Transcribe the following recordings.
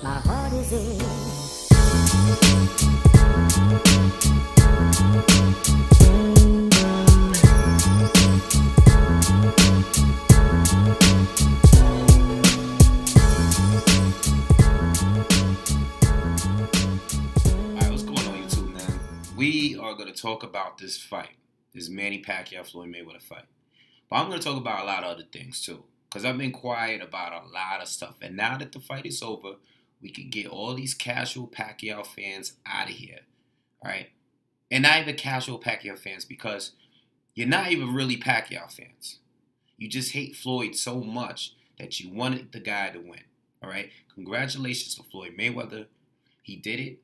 My heart is in. Alright, what's going on YouTube, man? We are going to talk about this fight, this Manny Pacquiao Floyd Mayweather fight. But I'm going to talk about a lot of other things too, because I've been quiet about a lot of stuff. And now that the fight is over, we can get all these casual Pacquiao fans out of here. Alright? And not even casual Pacquiao fans, because you're not even really Pacquiao fans. You just hate Floyd so much that you wanted the guy to win. Alright? Congratulations to Floyd Mayweather. He did it.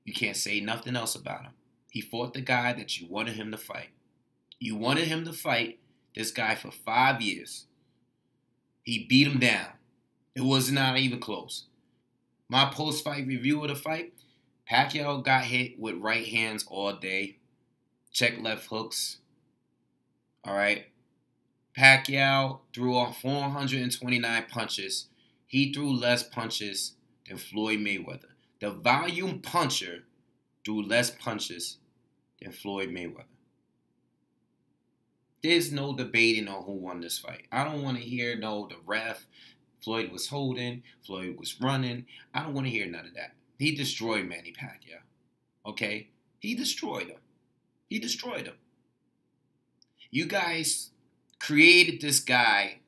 You can't say nothing else about him. He fought the guy that you wanted him to fight. You wanted him to fight this guy for 5 years. He beat him down. It was not even close. My post-fight review of the fight, Pacquiao got hit with right hands all day. Check left hooks. Alright. Pacquiao threw off 429 punches. He threw less punches than Floyd Mayweather. The volume puncher threw less punches than Floyd Mayweather. There's no debating on who won this fight. I don't want to hear the ref, Floyd was holding, Floyd was running. I don't want to hear none of that. He destroyed Manny Pacquiao. Okay? He destroyed him. He destroyed him. You guys created this guy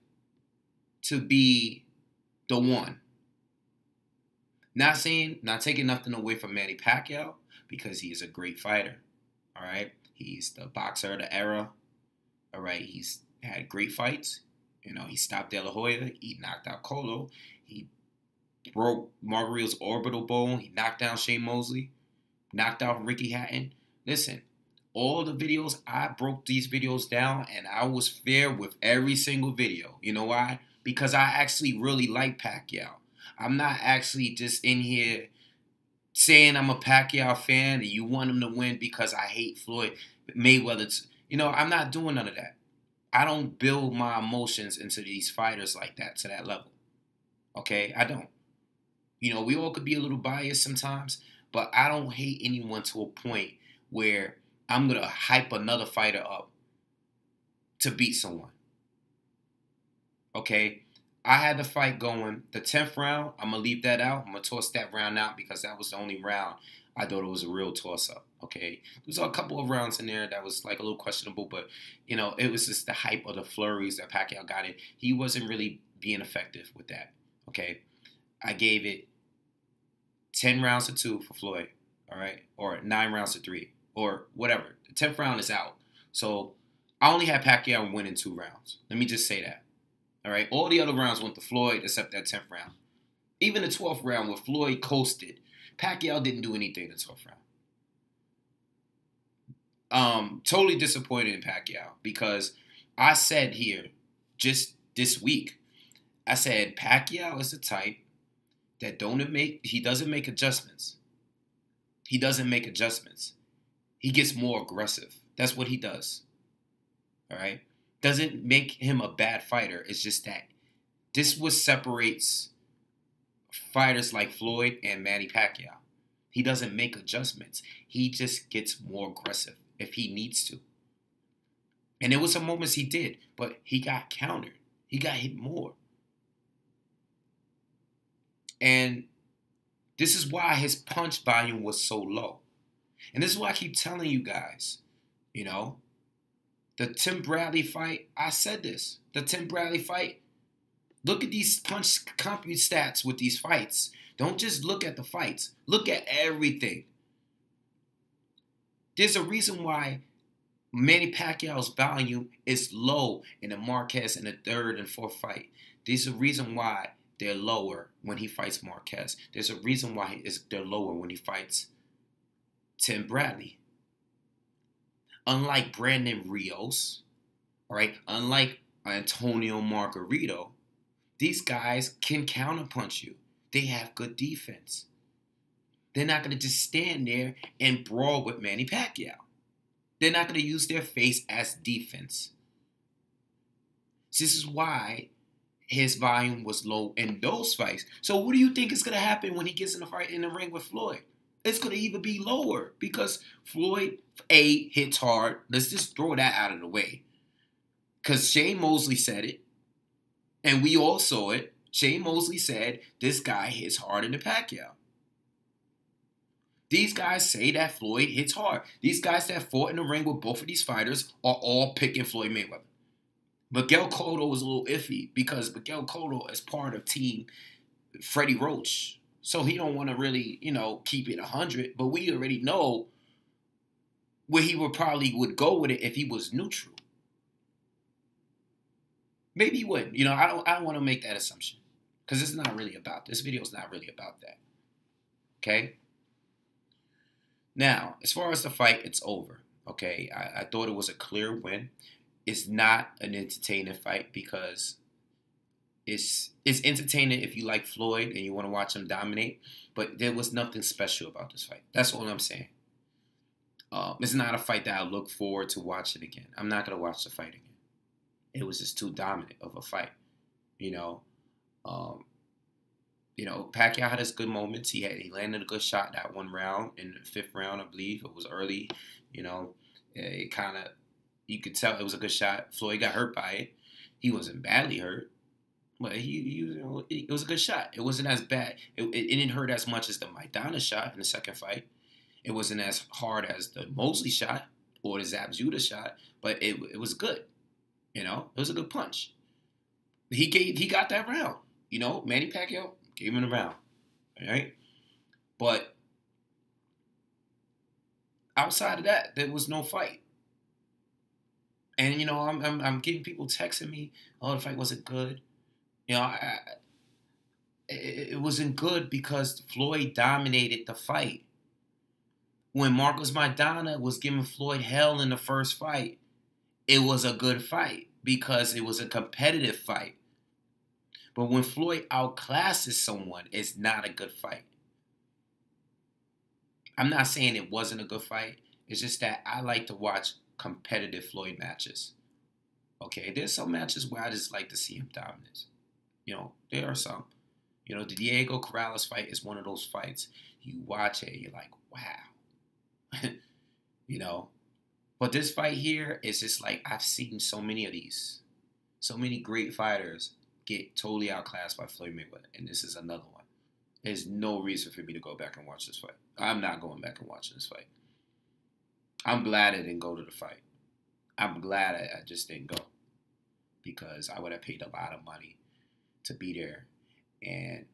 to be the one. Not taking nothing away from Manny Pacquiao, because he is a great fighter. All right? He's the boxer of the era. All right? He's had great fights. You know, he stopped De La Hoya. He knocked out Colo. He broke Margarito's orbital bone. He knocked down Shane Mosley. Knocked out Ricky Hatton. Listen, all the videos, I broke these videos down, and I was fair with every single video. You know why? Because I actually really like Pacquiao. I'm not actually just in here saying I'm a Pacquiao fan and you want him to win because I hate Floyd Mayweather. You know, I'm not doing none of that. I don't build my emotions into these fighters like that, to that level. Okay? I don't. You know, we all could be a little biased sometimes, but I don't hate anyone to a point where I'm going to hype another fighter up to beat someone. Okay? I had the fight going. The 10th round, I'm going to leave that out. I'm going to toss that round out because that was the only round I thought it was a real toss-up. Okay? There's a couple of rounds in there that was like a little questionable, but, you know, it was just the hype of the flurries that Pacquiao got in. He wasn't really being effective with that. Okay? I gave it 10 rounds to 2 for Floyd. All right? Or 9 rounds to 3. Or whatever. The 10th round is out. So I only had Pacquiao winning 2 rounds. Let me just say that. All right, all the other rounds went to Floyd except that 10th round. Even the 12th round where Floyd coasted, Pacquiao didn't do anything in the 12th round. Totally disappointed in Pacquiao because I said here just this week, I said Pacquiao is the type that he doesn't make adjustments. He doesn't make adjustments. He gets more aggressive. That's what he does. All right? Doesn't make him a bad fighter. It's just that this what separates fighters like Floyd and Manny Pacquiao. He doesn't make adjustments. He just gets more aggressive if he needs to. And there was some moments he did, but he got countered. He got hit more. And this is why his punch volume was so low. And this is why I keep telling you guys, you know, the Tim Bradley fight, I said this. The Tim Bradley fight, look at these punch compute stats with these fights. Don't just look at the fights. Look at everything. There's a reason why Manny Pacquiao's volume is low in the Marquez in the 3rd and 4th fight. There's a reason why they're lower when he fights Marquez. There's a reason why they're lower when he fights Tim Bradley. Unlike Brandon Rios, all right, unlike Antonio Margarito, these guys can counterpunch you. They have good defense. They're not going to just stand there and brawl with Manny Pacquiao. They're not going to use their face as defense. This is why his volume was low in those fights. So what do you think is going to happen when he gets in a fight in the ring with Floyd? It's going to even be lower because Floyd, A, hits hard. Let's just throw that out of the way. Because Shane Mosley said it, and we all saw it. Shane Mosley said, this guy hits harder than Pacquiao. These guys say that Floyd hits hard. These guys that fought in the ring with both of these fighters are all picking Floyd Mayweather. Miguel Cotto was a little iffy because Miguel Cotto is part of team Freddie Roach. So he don't want to really, keep it 100. But we already know where he would go with it if he was neutral. Maybe he wouldn't. I don't want to make that assumption. Because it's not really about, this video is not really about that. Okay? Now, as far as the fight, it's over. Okay? I thought it was a clear win. It's not an entertaining fight because it's entertaining if you like Floyd and you want to watch him dominate. But there was nothing special about this fight. That's all I'm saying. It's not a fight that I look forward to watching again. I'm not going to watch the fight again. It was just too dominant of a fight. Pacquiao had his good moments. He landed a good shot that one round in the 5th round, I believe. It was early. It kind of, you could tell it was a good shot. Floyd got hurt by it. He wasn't badly hurt, but it was a good shot. It wasn't as bad. It didn't hurt as much as the Maidana shot in the second fight. It wasn't as hard as the Mosley shot or the Zabzuda shot, but it was good. It was a good punch. He got that round. Manny Pacquiao gave him the round. All right? But outside of that, there was no fight. And I'm getting people texting me, "Oh, the fight wasn't good." It wasn't good because Floyd dominated the fight. When Marcos Maidana was giving Floyd hell in the first fight, it was a good fight because it was a competitive fight. But when Floyd outclasses someone, it's not a good fight. I'm not saying it wasn't a good fight. It's just that I like to watch competitive Floyd matches. Okay, there's some matches where I just like to see him dominate. There are some. The Diego Corrales fight is one of those fights. You watch it, you're like, wow. But this fight here is just like, I've seen so many of these. So many great fighters get totally outclassed by Floyd Mayweather. And this is another one. There's no reason for me to go back and watch this fight. I'm not going back and watching this fight. I'm glad I didn't go to the fight. I'm glad I just didn't go. Because I would have paid a lot of money to be there. And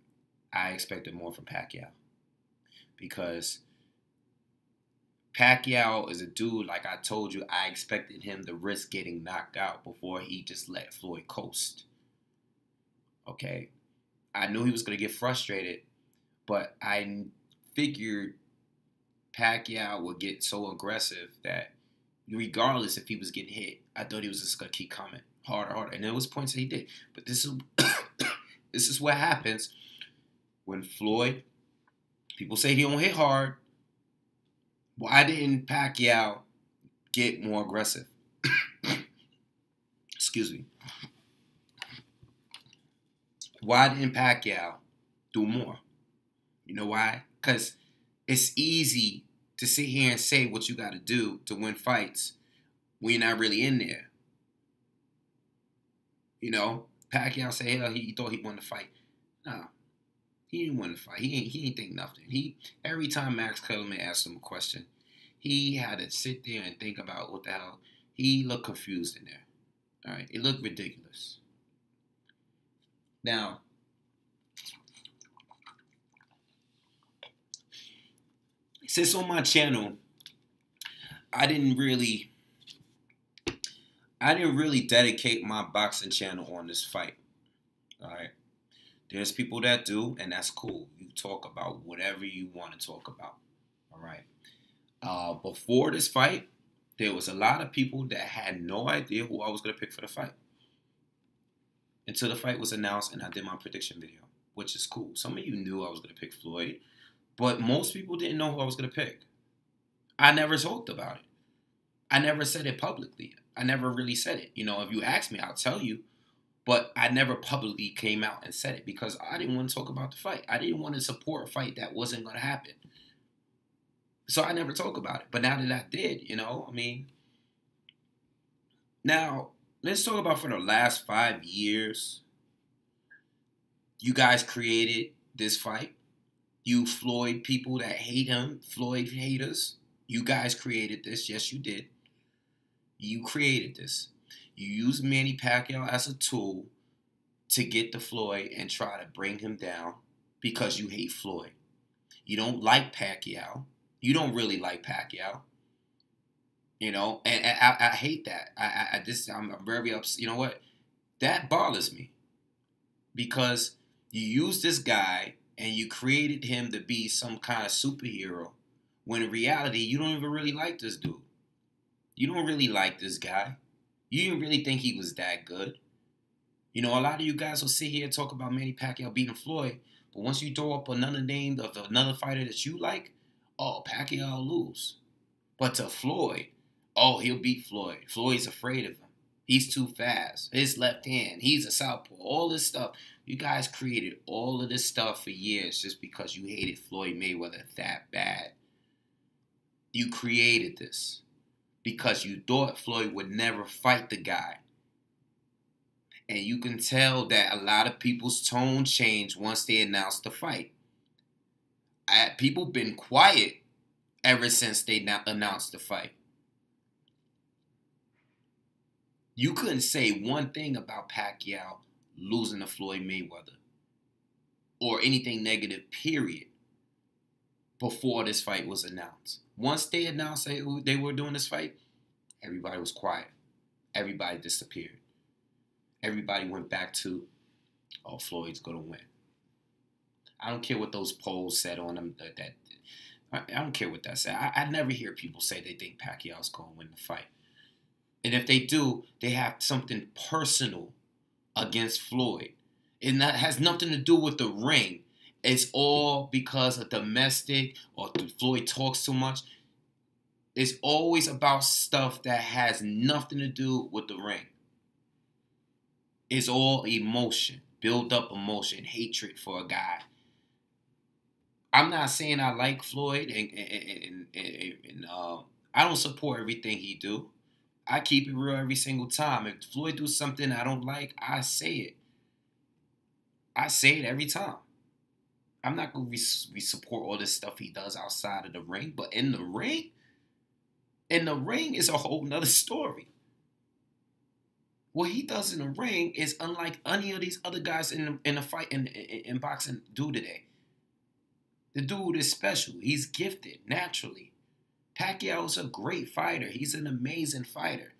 I expected more from Pacquiao. Because Pacquiao is a dude, like I told you, I expected him to risk getting knocked out before he just let Floyd coast. Okay? I knew he was going to get frustrated, but I figured Pacquiao would get so aggressive that regardless if he was getting hit, I thought he was just going to keep coming harder. And there was points that he did. But this is what happens when Floyd, people say he don't hit hard. Why didn't Pacquiao get more aggressive? Excuse me. Why didn't Pacquiao do more? You know why? Because it's easy to sit here and say what you got to do to win fights when you're not really in there. Pacquiao said, hell, he thought he won the fight. No. He didn't win the fight. He ain't think nothing. Every time Max Kellerman asked him a question, he had to sit there and think about what the hell. He looked confused in there. All right, it looked ridiculous. Now, since on my channel, I didn't really dedicate my boxing channel on this fight. All right. There's people that do, and that's cool. You talk about whatever you want to talk about. All right. Before this fight, there was a lot of people that had no idea who I was going to pick for the fight. Until the fight was announced and I did my prediction video, which is cool. Some of you knew I was going to pick Floyd, but most people didn't know who I was going to pick. I never talked about it. I never said it publicly. I never really said it. If you ask me, I'll tell you. But I never publicly came out and said it because I didn't want to talk about the fight. I didn't want to support a fight that wasn't going to happen. So I never talk about it. But now that I did, you know, I mean, now let's talk about for the last 5 years, you guys created this fight. You Floyd people that hate him, Floyd haters, you guys created this. Yes, you did. You created this. You used Manny Pacquiao as a tool to get to Floyd and try to bring him down because you hate Floyd. You don't like Pacquiao. You don't really like Pacquiao. You know, and I hate that. I'm very upset. You know what? That bothers me because you use this guy and you created him to be some kind of superhero when in reality you don't even really like this dude. You don't really like this guy. You didn't really think he was that good. You know, a lot of you guys will sit here and talk about Manny Pacquiao beating Floyd, but once you throw up another name of another fighter that you like, oh, Pacquiao will lose. But to Floyd, oh, he'll beat Floyd. Floyd's afraid of him. He's too fast. His left hand, he's a southpaw. All this stuff. You guys created all of this stuff for years just because you hated Floyd Mayweather that bad. You created this because you thought Floyd would never fight the guy. And you can tell that a lot of people's tone changed once they announced the fight. People been quiet ever since they announced the fight. You couldn't say one thing about Pacquiao losing to Floyd Mayweather or anything negative, period, before this fight was announced. Once they announced they were doing this fight, everybody was quiet. Everybody disappeared. Everybody went back to, oh, Floyd's going to win. I don't care what those polls said on them. I don't care what that said. I never hear people say they think Pacquiao's going to win the fight. And if they do, they have something personal against Floyd. And that has nothing to do with the ring. It's all because of domestic or Floyd talks too much. It's always about stuff that has nothing to do with the ring. It's all emotion, build up emotion, hatred for a guy. I'm not saying I like Floyd and I don't support everything he do. I keep it real every single time. If Floyd do something I don't like, I say it. I say it every time. I'm not going to support all this stuff he does outside of the ring, but in the ring is a whole nother story. What he does in the ring is unlike any of these other guys in a fight in boxing do today. The dude is special. He's gifted naturally. Pacquiao is a great fighter. He's an amazing fighter.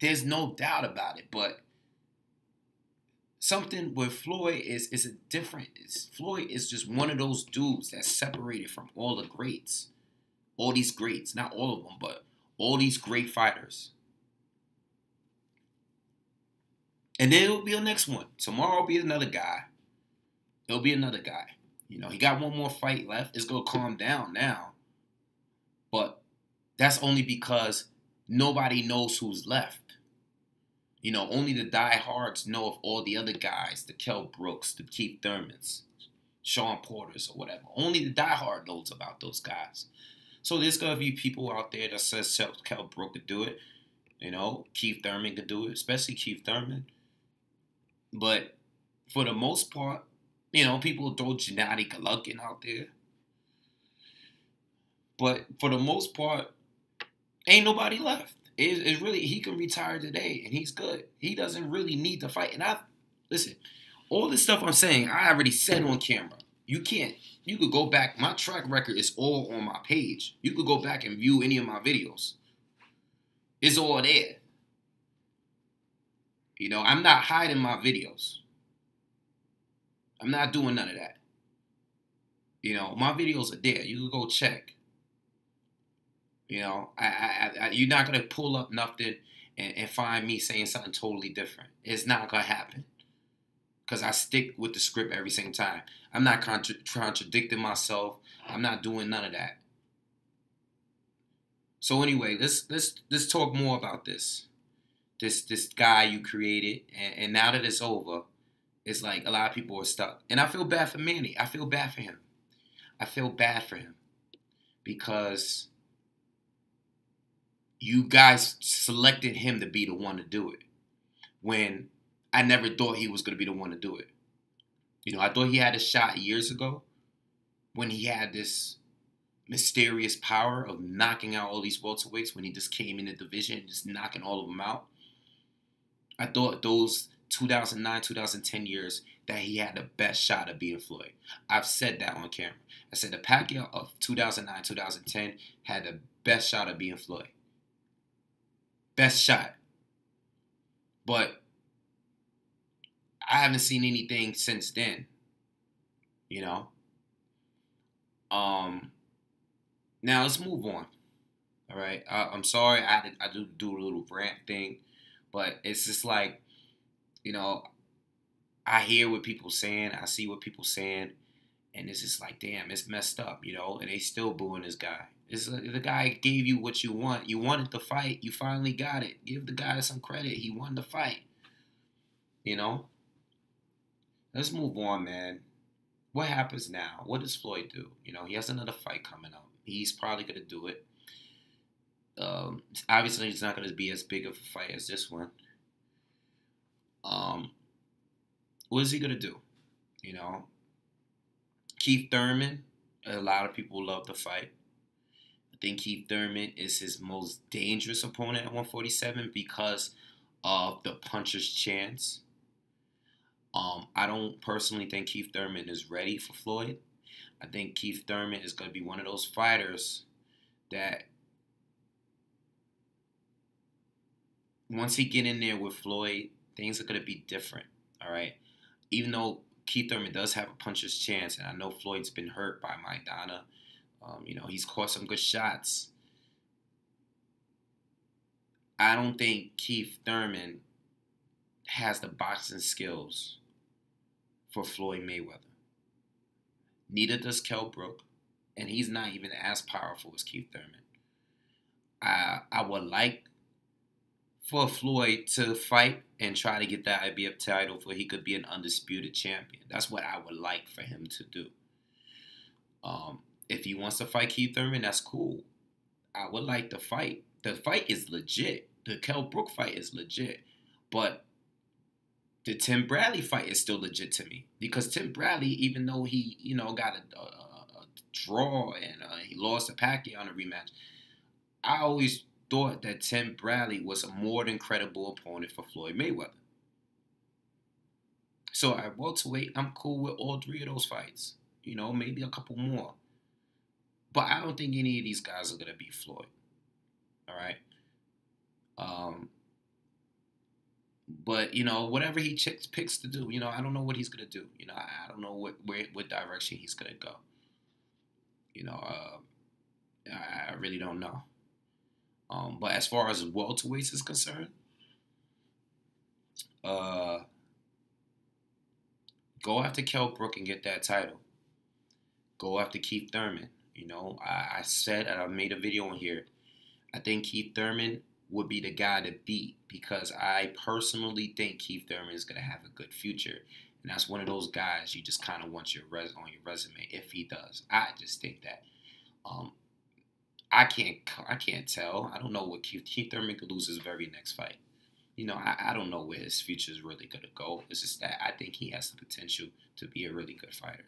There's no doubt about it. But something with Floyd is a different. Floyd is just one of those dudes that's separated from all the greats. All these greats. Not all of them, but all these great fighters. And then it'll be the next one. Tomorrow will be another guy. There'll be another guy. You know, he got one more fight left. It's going to calm down now. But that's only because nobody knows who's left. You know, only the diehards know of all the other guys, the Kell Brooks, the Keith Thurmans, Sean Porters, or whatever. Only the diehard knows about those guys. So there's going to be people out there that says Kell Brook could do it. You know, Keith Thurman could do it, especially Keith Thurman. But for the most part, you know, people throw Gennady Golovkin out there. But for the most part, ain't nobody left. It's really, he can retire today, and he's good. He doesn't really need to fight. And listen, all this stuff I'm saying, I already said on camera. You could go back. My track record is all on my page. You could go back and view any of my videos. It's all there. You know, I'm not hiding my videos. I'm not doing none of that. You know, my videos are there. You can go check. You know, you're not going to pull up nothing and find me saying something totally different. It's not going to happen. Because I stick with the script every single time. I'm not contradicting myself. I'm not doing none of that. So anyway, let's talk more about this. this guy you created, and now that it's over, it's like a lot of people are stuck. And I feel bad for Manny. I feel bad for him. I feel bad for him because you guys selected him to be the one to do it when I never thought he was going to be the one to do it. You know, I thought he had a shot years ago when he had this mysterious power of knocking out all these welterweights when he just came in the division and just knocking all of them out. I thought those 2009, 2010 years that he had the best shot of beating Floyd. I've said that on camera. I said the Pacquiao of 2009, 2010 had the best shot of beating Floyd. Best shot. But I haven't seen anything since then. You know? Now let's move on. All right? I'm sorry I do a little rant thing. But it's just like, you know, I hear what people saying. I see what people saying. And it's just like, damn, it's messed up, you know? And they still booing this guy. The guy gave you what you want. You wanted the fight. You finally got it. Give the guy some credit. He won the fight. You know? Let's move on, man. What happens now? What does Floyd do? You know, he has another fight coming up. He's probably going to do it. Obviously, it's not going to be as big of a fight as this one. What is he going to do? You know? Keith Thurman, a lot of people love the fight. I think Keith Thurman is his most dangerous opponent at 147 because of the puncher's chance. I don't personally think Keith Thurman is ready for Floyd. I think Keith Thurman is going to be one of those fighters that once he get in there with Floyd, things are going to be different, all right? Even though Keith Thurman does have a puncher's chance, and I know Floyd's been hurt by Maidana. You know, he's caught some good shots. I don't think Keith Thurman has the boxing skills for Floyd Mayweather. Neither does Kell Brook, and he's not even as powerful as Keith Thurman. I would like for Floyd to fight and try to get that IBF title so he could be an undisputed champion. That's what I would like for him to do. If he wants to fight Keith Thurman, that's cool. I would like the fight. The fight is legit. The Kell Brook fight is legit. But the Tim Bradley fight is still legit to me. Because Tim Bradley, even though he, you know, got a draw and he lost to Pacquiao in a rematch, I always thought that Tim Bradley was a more than credible opponent for Floyd Mayweather. So at welterweight, I'm cool with all three of those fights. You know, maybe a couple more. But I don't think any of these guys are going to beat Floyd. All right? But, you know, whatever he picks to do, you know, I don't know what he's going to do. You know, I don't know what direction he's going to go. You know, I really don't know. But as far as welterweights is concerned, go after Kell Brook and get that title. Go after Keith Thurman. You know, I said, and I made a video on here, I think Keith Thurman would be the guy to beat because I personally think Keith Thurman is going to have a good future. And that's one of those guys you just kind of want on your resume if he does. I just think that. I can't tell. I don't know what Keith Thurman could lose his very next fight. You know, I don't know where his future is really going to go. It's just that I think he has the potential to be a really good fighter.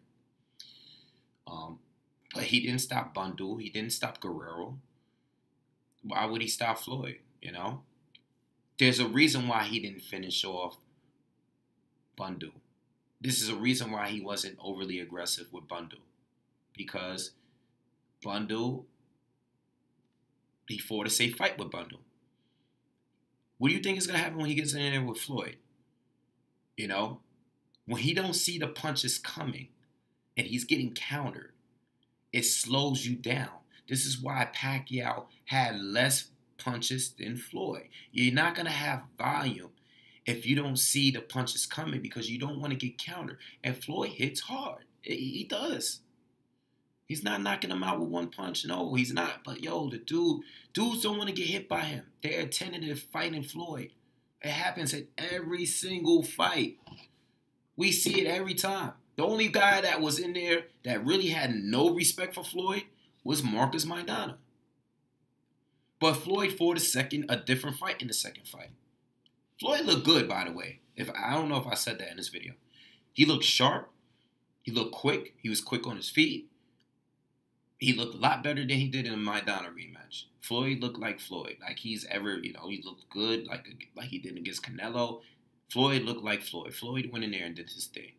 But he didn't stop Bundu. He didn't stop Guerrero. Why would he stop Floyd, you know? There's a reason why he didn't finish off Bundu. This is a reason why he wasn't overly aggressive with Bundu. Because Bundu, he fought a safe fight with Bundu. What do you think is going to happen when he gets in there with Floyd? You know? When he don't see the punches coming and he's getting countered, it slows you down. This is why Pacquiao had less punches than Floyd. You're not going to have volume if you don't see the punches coming because you don't want to get countered. And Floyd hits hard. He does. He's not knocking him out with one punch. No, he's not. But, yo, dudes don't want to get hit by him. They're tentative fighting Floyd. It happens at every single fight. We see it every time. The only guy that was in there that really had no respect for Floyd was Marcus Maidana. But Floyd fought a different fight in the second fight. Floyd looked good, by the way. I don't know if I said that in this video. He looked sharp. He looked quick. He was quick on his feet. He looked a lot better than he did in the Maidana rematch. Floyd looked like Floyd. Like he's ever, he looked good like he did against Canelo. Floyd looked like Floyd. Floyd went in there and did his thing.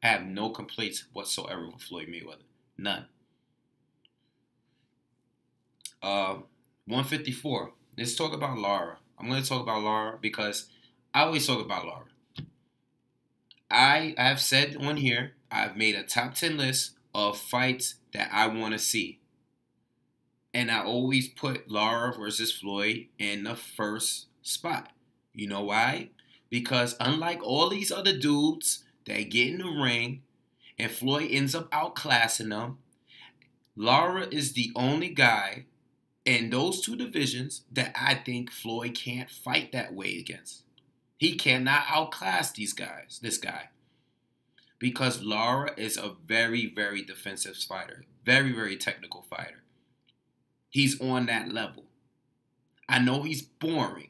I have no complaints whatsoever with Floyd Mayweather. None. 154. Let's talk about Lara. I'm going to talk about Lara because I always talk about Lara. I have said on here, I've made a top 10 list of fights that I want to see. And I always put Lara versus Floyd in the first spot. You know why? Because unlike all these other dudes that get in the ring and Floyd ends up outclassing them, Lara is the only guy in those two divisions that I think Floyd can't fight that way against. He cannot outclass this guy. Because Lara is a very, very defensive fighter. Very, very technical fighter. He's on that level. I know he's boring.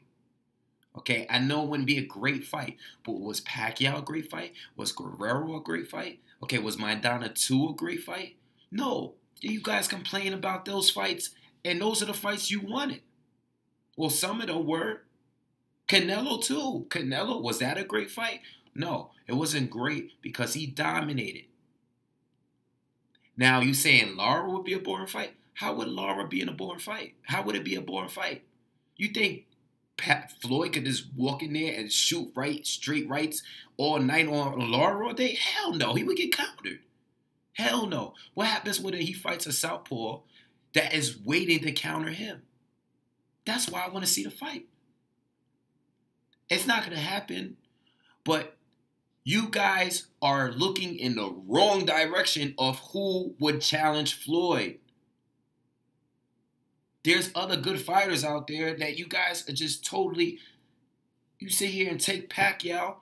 Okay, I know it wouldn't be a great fight. But was Pacquiao a great fight? Was Guerrero a great fight? Okay, was Maidana 2 a great fight? No. You guys complain about those fights, and those are the fights you wanted. Well, some of them were. Canelo too. Canelo, was that a great fight? No, it wasn't great because he dominated. Now, you saying Lara would be a boring fight? How would Lara be in a boring fight? How would it be a boring fight? You think Floyd could just walk in there and shoot straight rights all night on Lara all day? Hell no, he would get countered. Hell no. What happens when he fights a southpaw that is waiting to counter him? That's why I want to see the fight. It's not going to happen, but you guys are looking in the wrong direction of who would challenge Floyd. There's other good fighters out there that you guys are just totally... You sit here and take Pacquiao.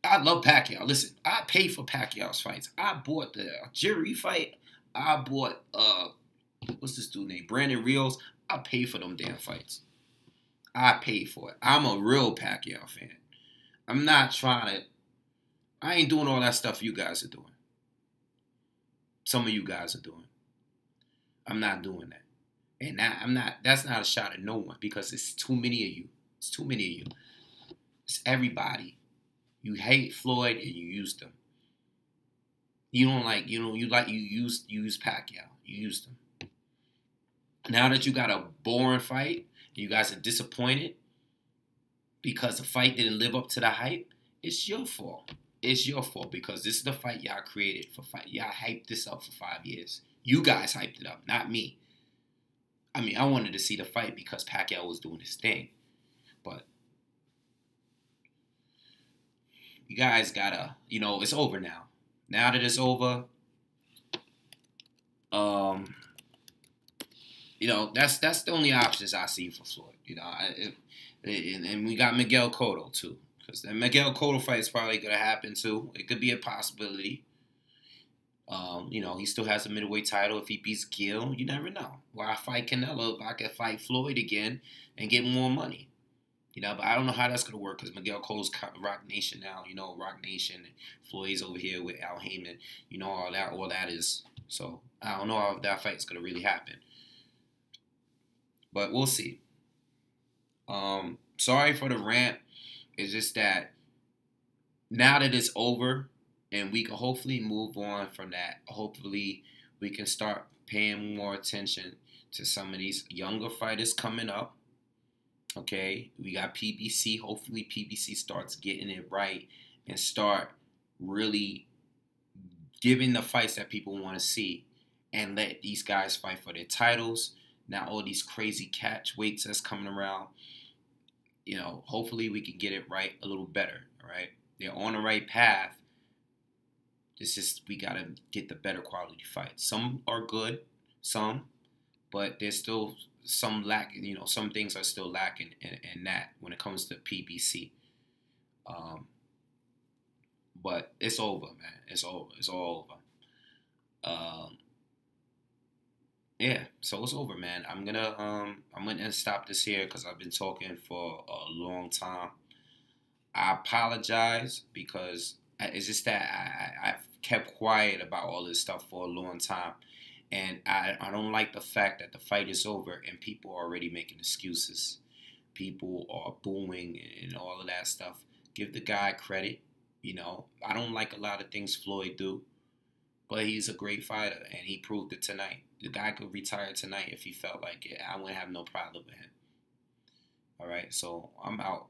I love Pacquiao. Listen, I paid for Pacquiao's fights. I bought the Jerry fight. I bought, what's this dude named? Brandon Rios. I paid for them damn fights. I paid for it. I'm a real Pacquiao fan. I'm not trying to... I ain't doing all that stuff you guys are doing. Some of you guys are doing. I'm not doing that. And that's not a shot at no one because it's too many of you. It's too many of you. It's everybody. You hate Floyd and you use them. You don't like, you use Pacquiao. You use them. Now that you got a boring fight, you guys are disappointed because the fight didn't live up to the hype, it's your fault. It's your fault because this is the fight y'all created for fight. Y'all hyped this up for 5 years. You guys hyped it up, not me. I mean, I wanted to see the fight because Pacquiao was doing his thing. But you guys gotta, it's over now. Now that it's over, that's the only options I see for Floyd. And we got Miguel Cotto too, because the Miguel Cotto fight is probably gonna happen too. It could be a possibility. He still has a middleweight title. If he beats Gil, you never know. Why I fight Canelo if I could fight Floyd again and get more money. But I don't know how that's gonna work because Miguel Cotto's Rock Nation now. Rock Nation. And Floyd's over here with Al Heyman. All that is. So I don't know how that fight's gonna really happen. But we'll see. Sorry for the rant. It's just that now that it's over and we can hopefully move on from that. Hopefully we can start paying more attention to some of these younger fighters coming up. Okay, we got PBC. Hopefully PBC starts getting it right and start really giving the fights that people want to see and let these guys fight for their titles. Now all these crazy catch weights that's coming around, hopefully we can get it right a little better, all right? They're on the right path. We got to get the better quality fights. Some are good, but there's still some things are still lacking in that when it comes to PBC. But it's over, man. It's over. It's all over. Yeah, so it's over, man. I'm gonna stop this here because I've been talking for a long time. I apologize because it's just that I've kept quiet about all this stuff for a long time. And I don't like the fact that the fight is over and people are already making excuses. People are booing and all of that stuff. Give the guy credit. I don't like a lot of things Floyd do, but he's a great fighter and he proved it tonight. The guy could retire tonight if he felt like it. I wouldn't have no problem with him. All right, so I'm out.